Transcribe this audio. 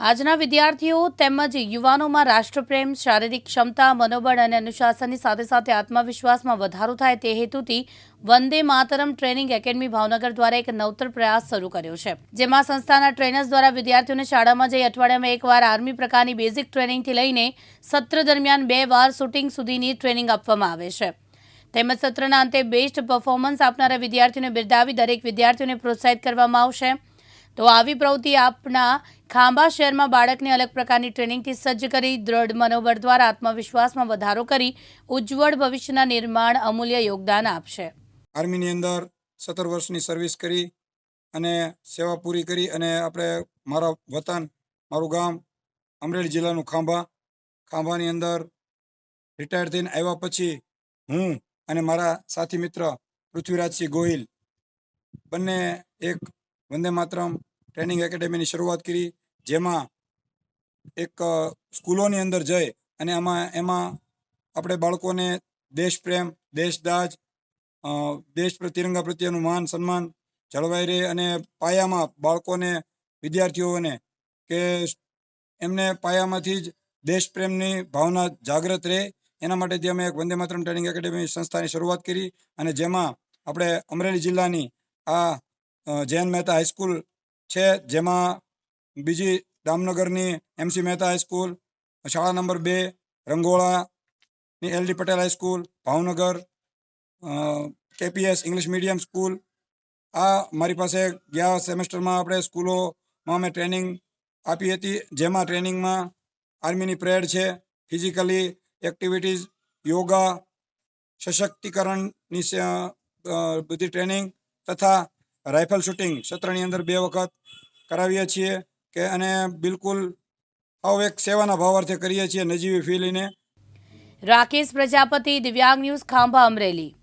આજના વિદ્યાર્થીઓ તેમજ યુવાનોમાં રાષ્ટ્રપ્રેમ, શારીરિક ક્ષમતા, મનોબળ અને અનુશાસનની સાથે સાથે આત્મવિશ્વાસમાં વધારો થાય તે હેતુથી વંદે માતરમ ટ્રેનિંગ એકેડમી ભાવનગર દ્વારા એક નવતર પ્રયાસ શરૂ કર્યો છે, જેમાં સંસ્થાના ટ્રેનર્સ દ્વારા વિદ્યાર્થીઓને શાળામાં જઈ અઠવાડિયામાં એકવાર આર્મી પ્રકારની બેઝિક ટ્રેનિંગથી લઈને સત્ર દરમિયાન 2 વાર શૂટિંગ સુધીની ટ્રેનિંગ આપવામાં આવે છે. તેમજ સત્રના અંતે બેસ્ટ પરફોર્મન્સ આપનારા વિદ્યાર્થીઓને બિરદાવી દરેક વિદ્યાર્થીઓને પ્રોત્સાહિત કરવામાં આવશે. તો આવી પ્રવૃત્તિ આપના ખાંભા શહેરમાં બાળકને અલગ પ્રકારની ટ્રેનિંગથી સજ્જ કરી દ્રઢ મનોબળ દ્વારા આત્મવિશ્વાસમાં વધારો કરી ઉજ્જવળ ભવિષ્યના નિર્માણ અમૂલ્ય યોગદાન આપશે. આર્મીની અંદર 17 વર્ષની સર્વિસ કરી અને સેવા પૂરી કરી અને આપણે મારા વતન, મારું ગામ અમરેલી જિલ્લાનું ખાંભાની અંદર રિટાયર થઈને આવ્યા પછી હું અને મારા સાથી મિત્ર પૃથ્વીરાજસિંહ ગોહિલ બંને એક વંદે માતરમ ટ્રેનિંગ એકેડેમીની શરૂઆત કરી, જેમાં એક સ્કૂલોની અંદર જઈ અને એમાં આપણે બાળકોને દેશપ્રેમ, દેશદાજ, દેશ તિરંગા પ્રત્યેનું માન સન્માન જળવાઈ રહે અને પાયામાં બાળકોને, વિદ્યાર્થીઓને કે એમને પાયામાંથી જ દેશપ્રેમની ભાવના જાગૃત રહે એના માટેથી અમે એક વંદે માતરમ ટ્રેનિંગ એકેડેમી સંસ્થાની શરૂઆત કરી અને જેમાં આપણે અમરેલી જિલ્લાની આ જૈન મહેતા હાઈસ્કૂલ છે, જેમાં બીજી દામનગરની MC મહેતા હાઈસ્કૂલ, શાળા number 2 રંગોળાની LD Patel high school, Bhavnagar KPS English medium school, આ મારી પાસે ગયા સેમેસ્ટરમાં આપણે સ્કૂલોમાં અમે ટ્રેનિંગ આપી હતી, જેમાં ટ્રેનિંગમાં આર્મીની પરેડ છે, ફિઝિકલી એક્ટિવિટીઝ, યોગા, સશક્તિકરણની બધી ટ્રેનિંગ તથા રાઇફલ શૂટિંગ સત્રની અંદર 2 વખત કરાવીએ છીએ કે અને બિલકુલ એક સેવાના ભાવાર્થે કરીએ છીએ, નજીવી ફી લઈને. રાકેશ પ્રજાપતિ, દિવ્યાંગ ન્યૂઝ, ખાંભા, અમરેલી.